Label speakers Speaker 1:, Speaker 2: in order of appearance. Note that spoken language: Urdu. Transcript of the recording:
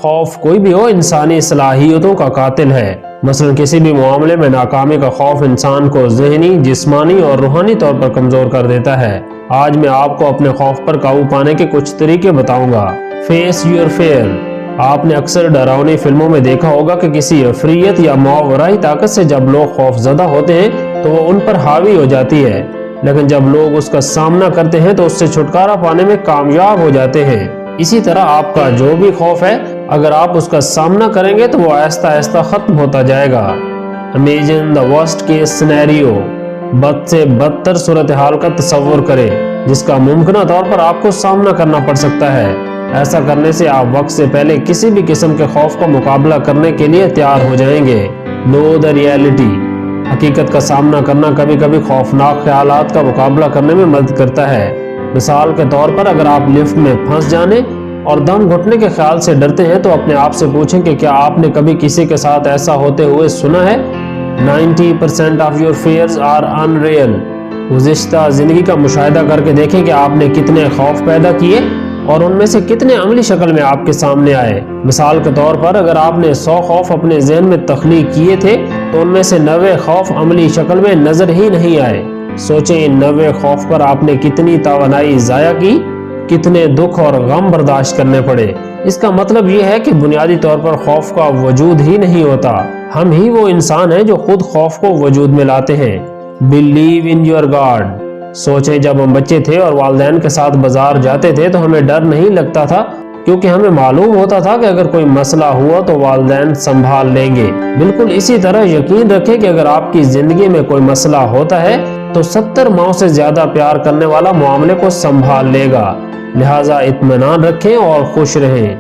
Speaker 1: خوف کوئی بھی ہو انسانی صلاحیتوں کا قاتل ہے۔ مثلا کسی بھی معاملے میں ناکامی کا خوف انسان کو ذہنی، جسمانی اور روحانی طور پر کمزور کر دیتا ہے۔ آج میں آپ کو اپنے خوف پر قابو پانے کے کچھ طریقے بتاؤں گا۔ Face your fair. آپ نے اکثر ڈراؤنی فلموں میں دیکھا ہوگا کہ کسی عفریت یا ماورائی طاقت سے جب لوگ خوف زدہ ہوتے ہیں تو وہ ان پر حاوی ہو جاتی ہے، لیکن جب لوگ اس کا سامنا کرتے ہیں تو اس سے چھٹکارا پانے میں کامیاب ہو جاتے ہیں۔ اسی طرح آپ کا جو بھی خوف ہے، اگر آپ اس کا سامنا کریں گے تو وہ آہستہ آہستہ ختم ہوتا جائے گا۔ Imagine the worst case scenario. بد سے بدتر صورتحال کا تصور کریں جس کا ممکنہ طور پر آپ کو سامنا کرنا پڑ سکتا ہے۔ ایسا کرنے سے آپ وقت سے پہلے کسی بھی قسم کے خوف کا مقابلہ کرنے کے لیے تیار ہو جائیں گے۔ نو دا ریئلٹی۔ حقیقت کا سامنا کرنا کبھی کبھی خوفناک خیالات کا مقابلہ کرنے میں مدد کرتا ہے۔ مثال کے طور پر اگر آپ لفٹ میں پھنس جانے اور دم گھٹنے کے خیال سے ڈرتے ہیں تو اپنے آپ سے پوچھیں کہ کیا آپ نے کبھی کسی کے ساتھ ایسا ہوتے ہوئے سنا ہے؟ 90% of your fears are unreal۔ گزشتہ زندگی کا مشاہدہ کر کے دیکھیں کہ آپ نے کتنے خوف پیدا کیے اور ان میں سے کتنے عملی شکل میں آپ کے سامنے آئے۔ مثال کے طور پر اگر آپ نے 100 خوف اپنے ذہن میں تخلیق کیے تھے تو ان میں سے 90 خوف عملی شکل میں نظر ہی نہیں آئے۔ سوچیں ان 90 خوف پر آپ نے کتنی توانائی ضائع کی، کتنے دکھ اور غم برداشت کرنے پڑے۔ اس کا مطلب یہ ہے کہ بنیادی طور پر خوف کا وجود ہی نہیں ہوتا، ہم ہی وہ انسان ہیں جو خود خوف کو وجود میں لاتے ہیں۔ Believe in your God. سوچیں جب ہم بچے تھے اور والدین کے ساتھ بازار جاتے تھے تو ہمیں ڈر نہیں لگتا تھا، کیونکہ ہمیں معلوم ہوتا تھا کہ اگر کوئی مسئلہ ہوا تو والدین سنبھال لیں گے۔ بالکل اسی طرح یقین رکھیں کہ اگر آپ کی زندگی میں کوئی مسئلہ ہوتا ہے تو 70 ماؤں سے زیادہ پیار کرنے والا معاملے کو سنبھال لے گا۔ لہٰذا اطمینان رکھیں اور خوش رہیں۔